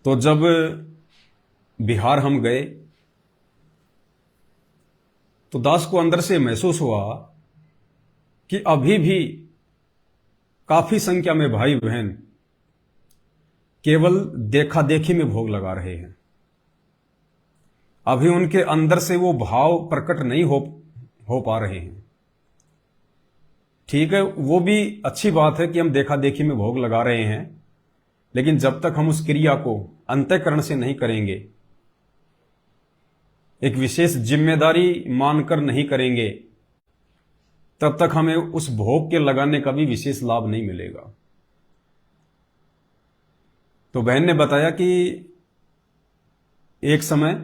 तो जब बिहार हम गए तो दास को अंदर से महसूस हुआ कि अभी भी काफी संख्या में भाई बहन केवल देखा देखी में भोग लगा रहे हैं। अभी उनके अंदर से वो भाव प्रकट नहीं हो पा रहे हैं। ठीक है, वो भी अच्छी बात है कि हम देखा देखी में भोग लगा रहे हैं, लेकिन जब तक हम उस क्रिया को अंतःकरण से नहीं करेंगे, एक विशेष जिम्मेदारी मानकर नहीं करेंगे, तब तक हमें उस भोग के लगाने का भी विशेष लाभ नहीं मिलेगा। तो बहन ने बताया कि एक समय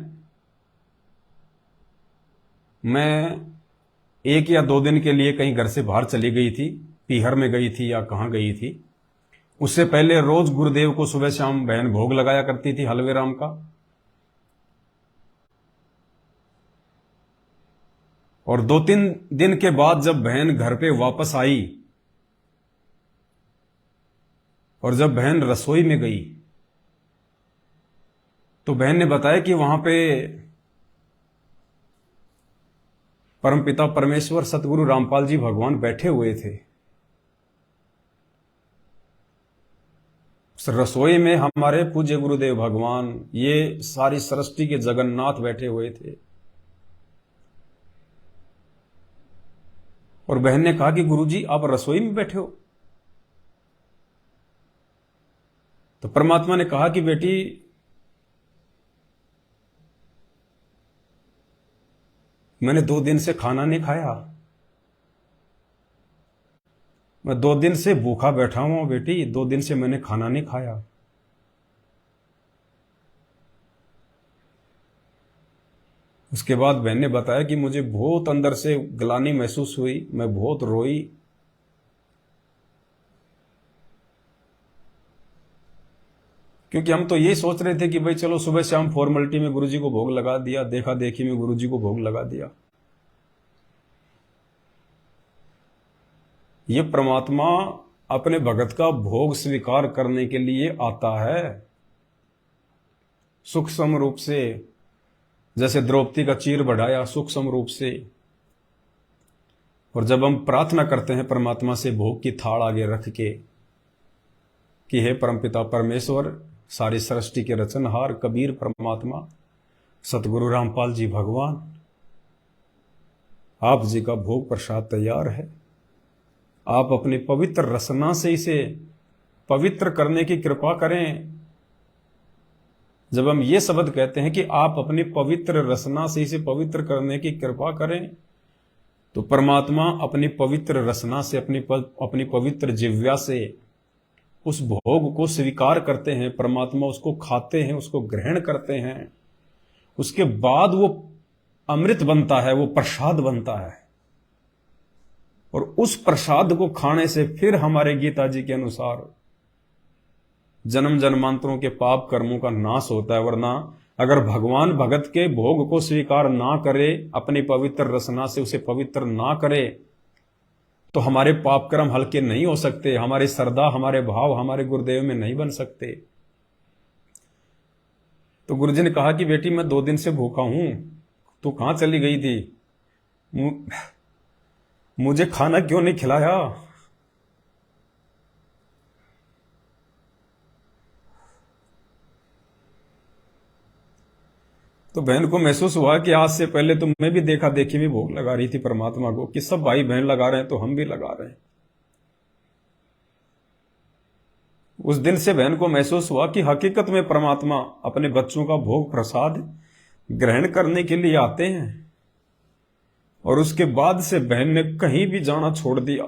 मैं 1 या 2 दिन के लिए कहीं घर से बाहर चली गई थी, पीहर में गई थी या कहां गई थी। उससे पहले रोज गुरुदेव को सुबह शाम बहन भोग लगाया करती थी हलवे राम का। और 2-3 दिन के बाद जब बहन घर पे वापस आई और जब बहन रसोई में गई तो बहन ने बताया कि वहां पे परमपिता परमेश्वर सतगुरु रामपाल जी भगवान बैठे हुए थे। उस रसोई में हमारे पूज्य गुरुदेव भगवान, ये सारी सृष्टि के जगन्नाथ बैठे हुए थे। और बहन ने कहा कि गुरुजी आप रसोई में बैठे हो। तो परमात्मा ने कहा कि बेटी, मैंने 2 दिन से खाना नहीं खाया, मैं 2 दिन से भूखा बैठा हूं बेटी, 2 दिन से मैंने खाना नहीं खाया। उसके बाद बहन ने बताया कि मुझे बहुत अंदर से ग्लानि महसूस हुई, मैं बहुत रोई। क्योंकि हम तो यही सोच रहे थे कि भाई चलो सुबह शाम फॉर्मेलिटी में गुरुजी को भोग लगा दिया, देखा देखी में गुरुजी को भोग लगा दिया। ये परमात्मा अपने भगत का भोग स्वीकार करने के लिए आता है सूक्ष्म रूप से, जैसे द्रौपदी का चीर बढ़ाया सूक्ष्म रूप से। और जब हम प्रार्थना करते हैं परमात्मा से भोग की थाल आगे रख के कि हे परमपिता परमेश्वर, सारी सृष्टि के रचनहार कबीर परमात्मा सतगुरु रामपाल जी भगवान, आप जी का भोग प्रसाद तैयार है, आप अपनी पवित्र रसना से इसे पवित्र करने की कृपा करें। जब हम ये शब्द कहते हैं कि आप अपनी पवित्र रसना से इसे पवित्र करने की कृपा करें, तो परमात्मा अपनी पवित्र रसना से, अपनी पवित्र जिह्वा से उस भोग को स्वीकार करते हैं। परमात्मा उसको खाते हैं, उसको ग्रहण करते हैं। उसके बाद वो अमृत बनता है, वो प्रसाद बनता है। और उस प्रसाद को खाने से फिर हमारे गीता जी के अनुसार जन्म जन्मांतरों के पाप कर्मों का नाश होता है। वरना अगर भगवान भगत के भोग को स्वीकार ना करे, अपनी पवित्र रसना से उसे पवित्र ना करे, तो हमारे पाप कर्म हल्के नहीं हो सकते, हमारी श्रद्धा, हमारे भाव हमारे गुरुदेव में नहीं बन सकते। तो गुरुजी ने कहा कि बेटी मैं 2 दिन से भूखा हूं, तू कहां चली गई थी, मुझे खाना क्यों नहीं खिलाया। तो बहन को महसूस हुआ कि आज से पहले तो मैं भी देखा देखी में भोग लगा रही थी परमात्मा को, कि सब भाई बहन लगा रहे हैं तो हम भी लगा रहे हैं। उस दिन से बहन को महसूस हुआ कि हकीकत में परमात्मा अपने बच्चों का भोग प्रसाद ग्रहण करने के लिए आते हैं। और उसके बाद से बहन ने कहीं भी जाना छोड़ दिया।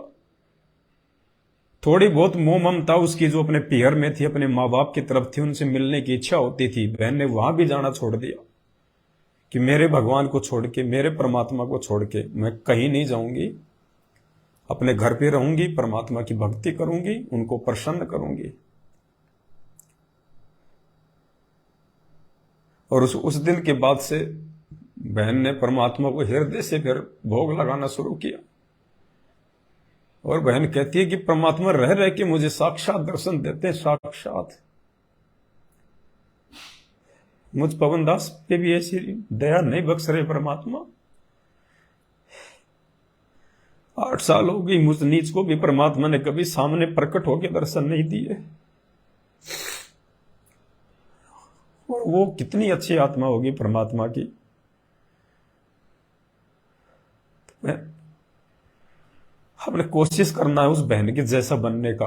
थोड़ी बहुत मोह ममता उसकी जो अपने पीहर में थी, अपने माँ बाप की तरफ थी, उनसे मिलने की इच्छा होती थी, बहन ने वहां भी जाना छोड़ दिया कि मेरे भगवान को छोड़ के, मेरे परमात्मा को छोड़ के मैं कहीं नहीं जाऊंगी, अपने घर पे रहूंगी, परमात्मा की भक्ति करूंगी, उनको प्रसन्न करूंगी। और उस दिन के बाद से बहन ने परमात्मा को हृदय से फिर भोग लगाना शुरू किया। और बहन कहती है कि परमात्मा रह रह के मुझे साक्षात दर्शन देते हैं, साक्षात। मुझ पवन दास पे भी ऐसी दया नहीं बख्श रहे परमात्मा। 8 साल हो गई, मुझ नीच को भी परमात्मा ने कभी सामने प्रकट होकर दर्शन नहीं दिए। और वो कितनी अच्छी आत्मा होगी परमात्मा की। हमने कोशिश करना है उस बहन के जैसा बनने का,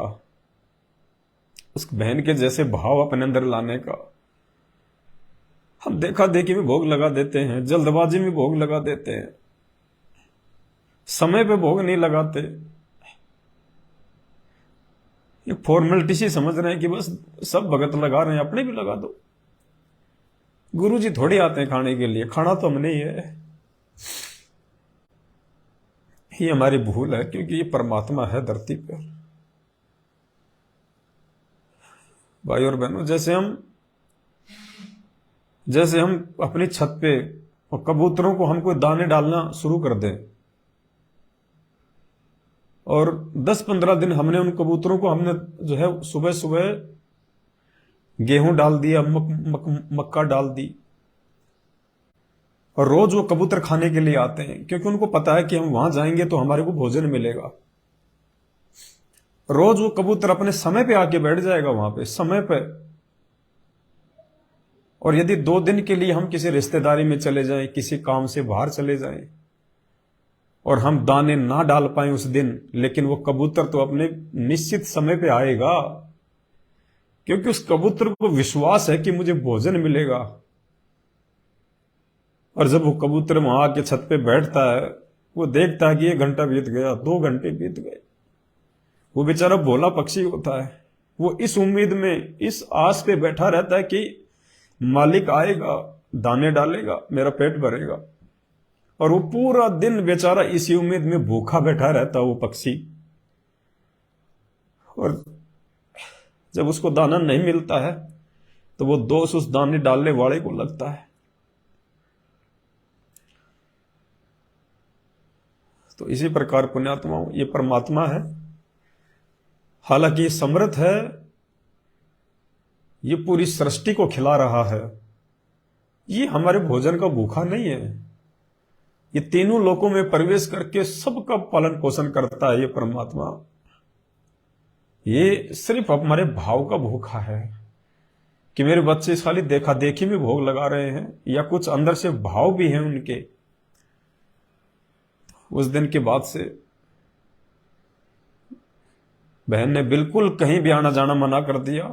उस बहन के जैसे भाव अपने अंदर लाने का। हम देखा देखी में भोग लगा देते हैं, जल्दबाजी में भोग लगा देते हैं, समय पे भोग नहीं लगाते। ये फॉर्मेलिटी सी समझ रहे हैं कि बस सब भगत लगा रहे हैं, अपने भी लगा दो। गुरु जी थोड़ी आते हैं खाने के लिए, खाना तो हमने ही है। ये हमारी भूल है, क्योंकि ये परमात्मा है धरती पर। भाई और बहनों, जैसे हम अपनी छत पे और कबूतरों को हम कोई दाने डालना शुरू कर दें, और 10-15 दिन हमने उन कबूतरों को हमने जो है सुबह सुबह गेहूं डाल दिया, मक्का डाल दी, और रोज वो कबूतर खाने के लिए आते हैं, क्योंकि उनको पता है कि हम वहां जाएंगे तो हमारे को भोजन मिलेगा। रोज वो कबूतर अपने समय पे आके बैठ जाएगा वहां पे, समय पे। और यदि 2 दिन के लिए हम किसी रिश्तेदारी में चले जाएं, किसी काम से बाहर चले जाएं, और हम दाने ना डाल पाए उस दिन, लेकिन वो कबूतर तो अपने निश्चित समय पे आएगा, क्योंकि उस कबूतर को विश्वास है कि मुझे भोजन मिलेगा। और जब वो कबूतर वहां आके छत पे बैठता है, वो देखता है कि 1 घंटा बीत गया, 2 घंटे बीत गए। वो बेचारा भोला पक्षी होता है, वो इस उम्मीद में, इस आस पे बैठा रहता है कि मालिक आएगा, दाने डालेगा, मेरा पेट भरेगा। और वो पूरा दिन बेचारा इसी उम्मीद में भूखा बैठा रहता है वो पक्षी। और जब उसको दाना नहीं मिलता है तो वो दोष उस दाने डालने वाले को लगता है। तो इसी प्रकार पुण्यात्माओं, ये परमात्मा है, हालांकि ये समर्थ है, ये पूरी सृष्टि को खिला रहा है। ये हमारे भोजन का भूखा नहीं है। ये तीनों लोकों में प्रवेश करके सबका पालन पोषण करता है ये परमात्मा। ये सिर्फ हमारे भाव का भूखा है कि मेरे बच्चे खाली देखा देखी में भोग लगा रहे हैं, या कुछ अंदर से भाव भी हैं उनके। उस दिन के बाद से बहन ने बिल्कुल कहीं भी आना जाना मना कर दिया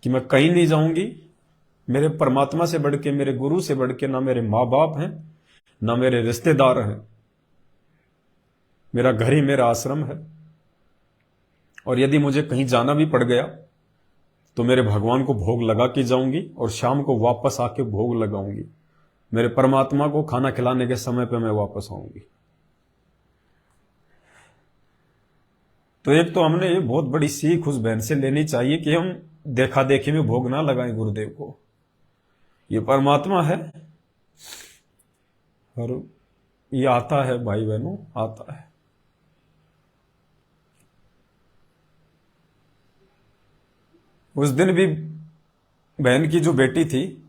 कि मैं कहीं नहीं जाऊंगी। मेरे परमात्मा से बढ़ के, मेरे गुरु से बढ़ के ना मेरे माँ बाप हैं, ना मेरे रिश्तेदार हैं। मेरा घर ही मेरा आश्रम है, और यदि मुझे कहीं जाना भी पड़ गया तो मेरे भगवान को भोग लगा के जाऊंगी, और शाम को वापस आके भोग लगाऊंगी। मेरे परमात्मा को खाना खिलाने के समय पे मैं वापस आऊंगी। तो एक तो हमने ये बहुत बड़ी सीख उस बहन से लेनी चाहिए कि हम देखा देखी में भोग ना लगाएं गुरुदेव को। ये परमात्मा है, और ये आता है भाई बहनों, आता है। उस दिन भी बहन की जो बेटी थी,